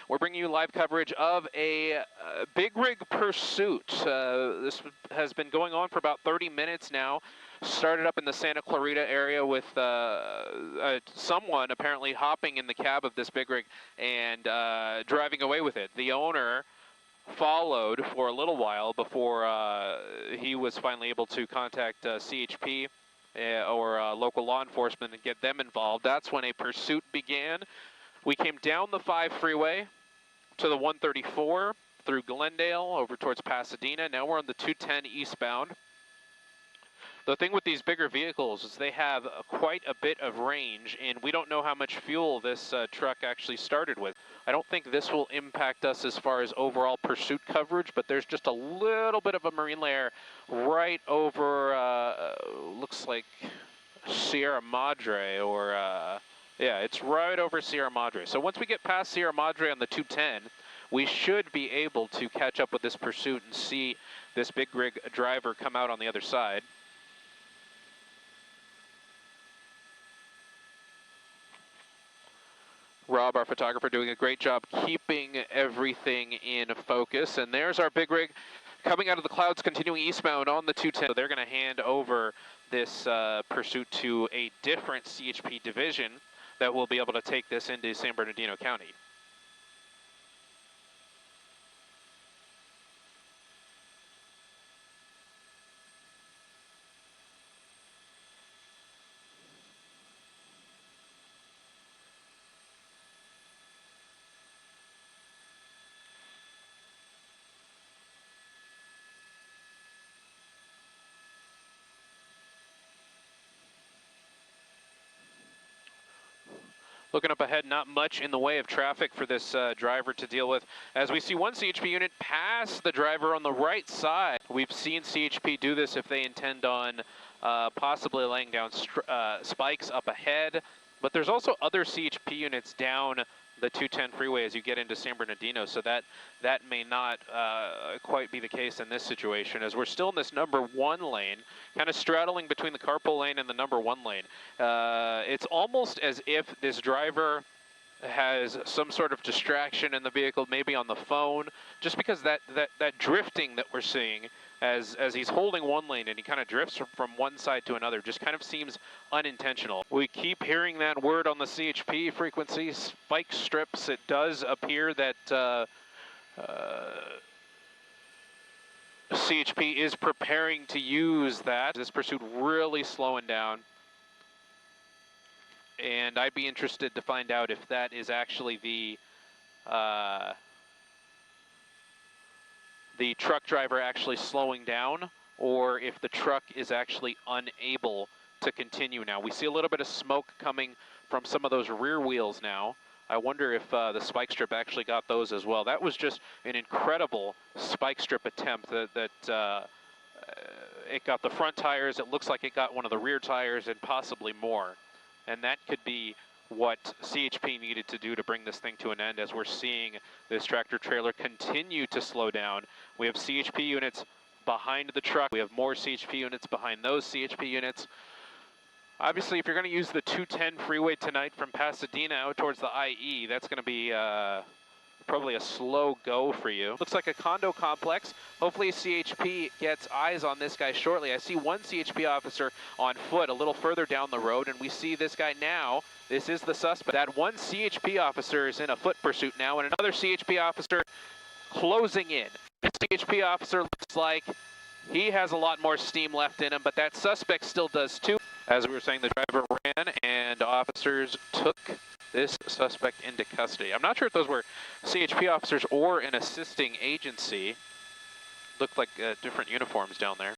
We're bringing you live coverage of a big rig pursuit. This has been going on for about 30 minutes now. Started up in the Santa Clarita area with someone apparently hopping in the cab of this big rig and driving away with it. The owner followed for a little while before he was finally able to contact CHP or local law enforcement and get them involved. That's when a pursuit began. We came down the 5 freeway to the 134 through Glendale over towards Pasadena. Now we're on the 210 eastbound. The thing with these bigger vehicles is they have quite a bit of range, and we don't know how much fuel this truck actually started with. I don't think this will impact us as far as overall pursuit coverage, but there's just a little bit of a marine layer right over, looks like Sierra Madre, or yeah, it's right over Sierra Madre. So once we get past Sierra Madre on the 210, we should be able to catch up with this pursuit and see this big rig driver come out on the other side. Rob, our photographer, doing a great job keeping everything in focus. And there's our big rig coming out of the clouds, continuing eastbound on the 210. So they're going to hand over this pursuit to a different CHP division that will be able to take this into San Bernardino County. Looking up ahead, not much in the way of traffic for this driver to deal with. As we see one CHP unit pass the driver on the right side. We've seen CHP do this if they intend on possibly laying down spikes up ahead. But there's also other CHP units down the 210 freeway as you get into San Bernardino, so that may not quite be the case in this situation, as we're still in this number 1 lane, kind of straddling between the carpool lane and the number 1 lane. It's almost as if this driver has some sort of distraction in the vehicle, maybe on the phone, just because that drifting that we're seeing as he's holding 1 lane and he kind of drifts from one side to another just kind of seems unintentional. We keep hearing that word on the CHP frequency, spike strips. It does appear that CHP is preparing to use that. This pursuit really slowing down. And I'd be interested to find out if that is actually the truck driver actually slowing down, or if the truck is actually unable to continue now. We see a little bit of smoke coming from some of those rear wheels now. I wonder if the spike strip actually got those as well. That was just an incredible spike strip attempt that it got the front tires. It looks like it got one of the rear tires and possibly more. And that could be what CHP needed to do to bring this thing to an end, as we're seeing this tractor trailer continue to slow down. We have CHP units behind the truck. We have more CHP units behind those CHP units. Obviously, if you're going to use the 210 freeway tonight from Pasadena out towards the IE, that's going to be probably a slow go for you. Looks like a condo complex. Hopefully CHP gets eyes on this guy shortly. I see one CHP officer on foot a little further down the road, and we see this guy now. This is the suspect. That one CHP officer is in a foot pursuit now, and another CHP officer closing in. This CHP officer looks like he has a lot more steam left in him, but that suspect still does too. As we were saying, the driver ran, and officers took this suspect into custody. I'm not sure if those were CHP officers or an assisting agency. Looked like different uniforms down there.